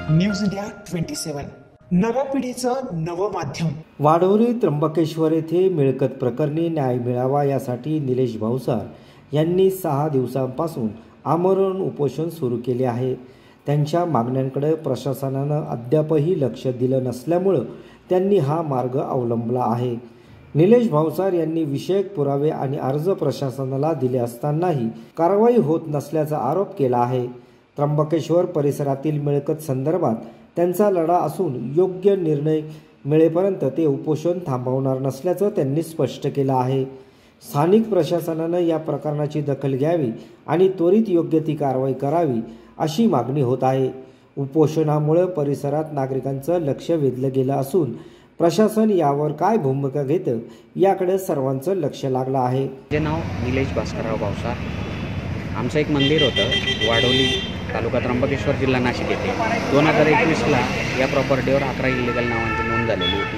News India 27 नव्या पिढीचं नवं माध्यम। वाडवली त्र्यंबकेश्वर येथे मिळकत प्रकरणी न्याय मिळावा यासाठी निलेश भावसार यांनी 6 दिवसांपासून आमरण उपोषण सुरू केले आहे। त्यांच्या मागण्यांकडे प्रशासनाने अद्यापही लक्ष दिलं नसल्यामुळे त्यांनी हा मार्ग अवलंबला आहे। निलेश भावसार यांनी विषयक पुरावे आणि अर्ज प्रशासनाला दिले असतानाही कारवाई होत नसल्याचा आरोप केला आहे। त्र्यंबकेश्वर परिसरातील मिळकत संदर्भात त्यांचा लढा असून योग्य निर्णय मिळेपर्यंत ते उपोषण थांबवणार नसल्याचं त्यांनी स्पष्ट केलं आहे। स्थानिक प्रशासनाने या प्रकरणाची दखल घ्यावी आणि त्वरित योग्य ती कारवाई करावी अशी मागणी होत आहे। उपोषणामुळे परिसरात नागरिकांचं लक्ष वेधलं गेलं असून प्रशासन यावर काय भूमिका घेतं याकडे सर्वांचं लक्ष लागलं आहे। माझे नाव निलेश भास्करराव भावसार। आमचं एक मंदिर होतं वाडवली तालुका त्र्यंबकेश्वर जिल्हा नाशिक येथे 2021ला या प्रॉपर्टीवर 11 इल्लीगल नावांची नोंद झालेली होती।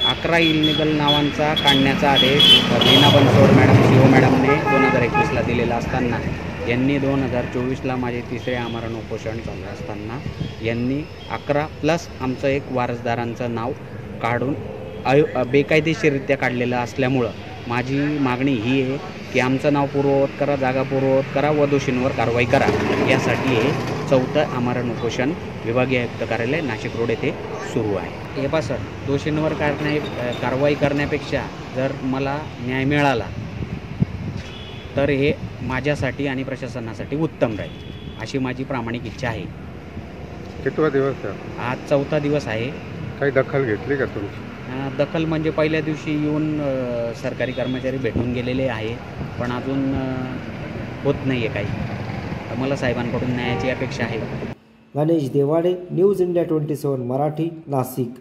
11 इल्लीगल नावांचा काढण्याचा आदेश लीना बनसोड मॅडम सीओ मॅडमने 2021ला दिलेला असताना यांनी 2024ला माझे तिसरे आमरण उपोषण चालू असताना यांनी 11 प्लस आमचं एक वारसदारांचं नाव काढून बेकायदेशीररित्या काढलेलं असल्यामुळं माझी मागणी ही आहे की आमचं नाव पूर्ववत करा, जागा पूर्ववत करा व दोषींवर कारवाई करा। यासाठी हे 4थं आमरण उपोषण विभागीय आयुक्त कार्यालय नाशिक रोड येथे सुरू आहे। हे पहा सर, दोषींवर कारवाई करण्यापेक्षा जर मला न्याय मिळाला तर हे माझ्यासाठी आणि प्रशासनासाठी उत्तम राहील अशी माझी प्रामाणिक इच्छा आहे। कितवा दिवस आहे? आज 4था दिवस आहे। काही दखल घेतली का तुमची? दखल म्हणजे पहिल्या दिवशी येऊन सरकारी कर्मचारी भेटून गेलेले आहे, पण अजून होत नाही आहे काही। मला साहेबांकडून न्यायाची अपेक्षा आहे। Ganesh Devade, news India 27 Marathi, Nashik.